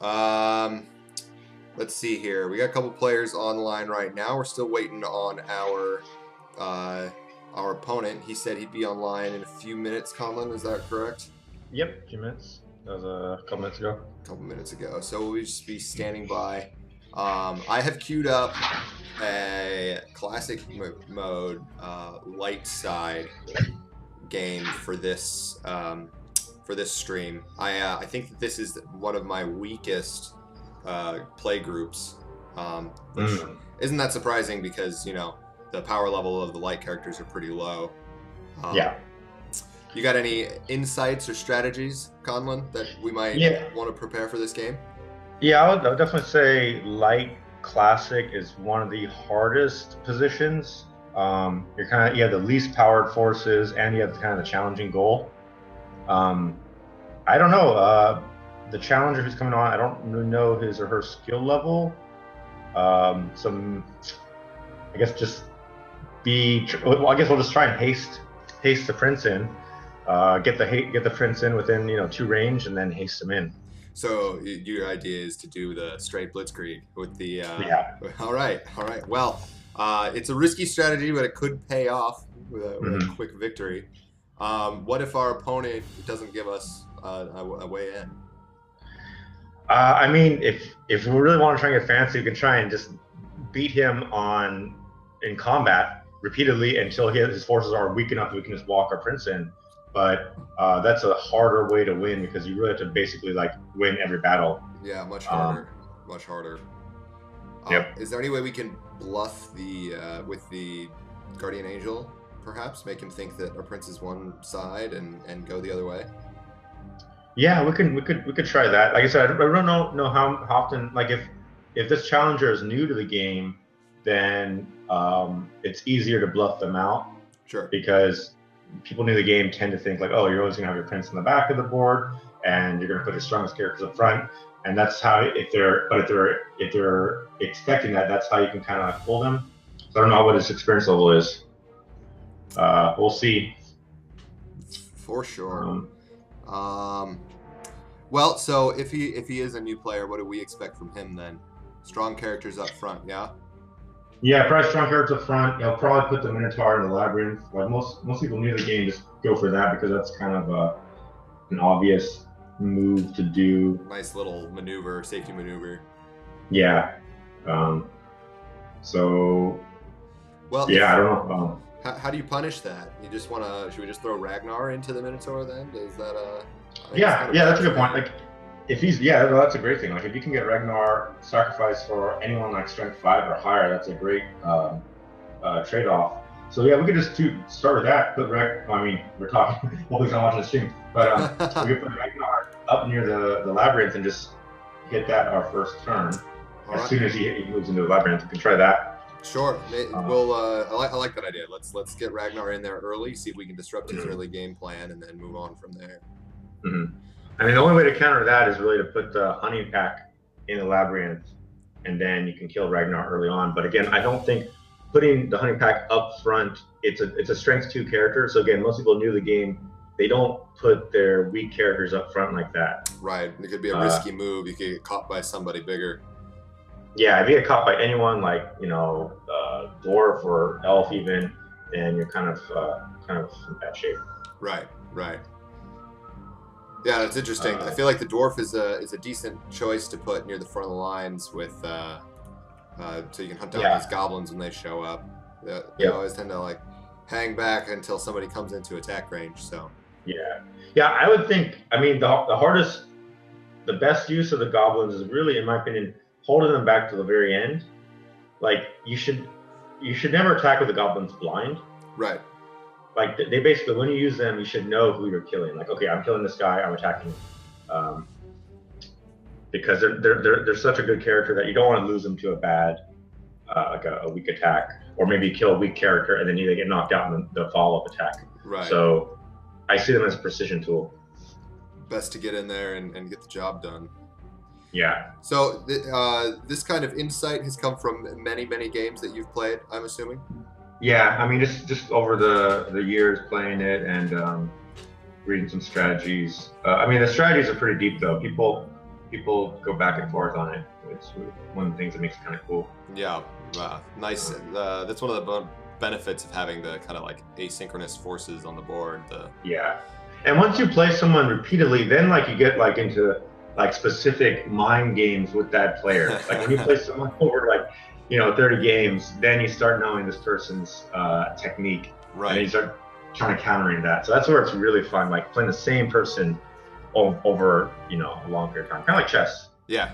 Um, let's see here. We got a couple players online right now. We're still waiting on our opponent. He said he'd be online in a few minutes. Conlan, is that correct? Yep, a few minutes. That was a couple minutes ago. A couple minutes ago. So we'll just be standing by. I have queued up a classic mode light side game for this stream. I think that this is one of my weakest play groups, which isn't that surprising because the power level of the light characters are pretty low. Yeah. You got any insights or strategies, Conlan, that we might want to prepare for this game? Yeah, I would definitely say light classic is one of the hardest positions. You have the least powered forces, and you have kind of the challenging goal. I don't know. The challenger who's coming on, I don't know his or her skill level. I guess I guess we'll just try and haste the prince in. Get the prince in within 2 range, and then haste him in. So your idea is to do the straight blitzkrieg with the yeah. All right. Well, it's a risky strategy, but it could pay off with a quick victory. What if our opponent doesn't give us a way in? I mean, if we really want to try and get fancy, we can try and just beat him in combat repeatedly until his forces are weak enough that we can just walk our prince in. But that's a harder way to win because you really have to basically win every battle. Yeah, much harder. Much harder. Yep. Is there any way we can bluff with the guardian angel? Perhaps make him think that our prince is one side and go the other way. Yeah, we could try that. Like I said, I don't know how often. If this challenger is new to the game, then it's easier to bluff them out. Sure. Because people new to the game tend to think oh, you're always going to have your prince in the back of the board, and you're going to put your strongest characters up front, and that's how if they're expecting that, that's how you can kind of pull them. So I don't know what his experience level is. We'll see. For sure. Well, so if he is a new player, what do we expect from him then? Strong characters up front, yeah. Yeah, probably strong characters up front. He'll probably put the Minotaur in the labyrinth. Most people new to the game just go for that because that's kind of an obvious move to do. Nice little maneuver, safety maneuver. Yeah. So. Well. Yeah, I don't know. How do you punish that? You just want to? Should we just throw Ragnar into the Minotaur then? Is that Yeah, that's a good point. If that's a great thing. If you can get Ragnar sacrificed for anyone strength 5 or higher, that's a great trade-off. So yeah, we could just start with that. We're talking. Hopefully, he's not watching the stream, but we could put Ragnar up near the labyrinth and just hit that our first turn. Soon as he moves into the labyrinth, we can try that. Sure. We'll. I like that idea. Let's get Ragnar in there early, see if we can disrupt his early game plan, and then move on from there. Mm-hmm. I mean, the only way to counter that is really to put the honey pack in the labyrinth, and then you can kill Ragnar early on. But again, I don't think putting the honey pack up front. It's a strength 2 character. So again, most people new to the game, they don't put their weak characters up front like that. Right. It could be a risky move. You could get caught by somebody bigger. Yeah, if you get caught by anyone dwarf or elf even, then you're kind of in bad shape. Right. Yeah, that's interesting. I feel like the dwarf is a decent choice to put near the front of the lines with so you can hunt down these goblins when they show up. They always tend to hang back until somebody comes into attack range. So yeah, I would think. I mean, the best use of the goblins is really, in my opinion, holding them back to the very end. You should never attack with the goblins blind. Right. They basically, when you use them, you should know who you're killing. Okay, I'm killing this guy, I'm attacking him. Because they're such a good character that you don't want to lose them to a bad, a weak attack, or maybe kill a weak character and then they get knocked out in the follow-up attack. Right. So I see them as a precision tool. Best to get in there and get the job done. Yeah. So this kind of insight has come from many games that you've played, I'm assuming? Yeah, I mean, just over the years playing it and reading some strategies. I mean, the strategies are pretty deep, though. People people go back and forth on it. It's one of the things that makes it kind of cool. Yeah, nice. That's one of the benefits of having the kind of like asynchronous forces on the board. Yeah, and once you play someone repeatedly, then like you get like into like specific mind games with that player. Like when you play someone over like 30 games, then you start knowing this person's technique, right? And you start trying to countering that. So that's where it's really fun, like playing the same person over a long period of time, kind of like chess. Yeah,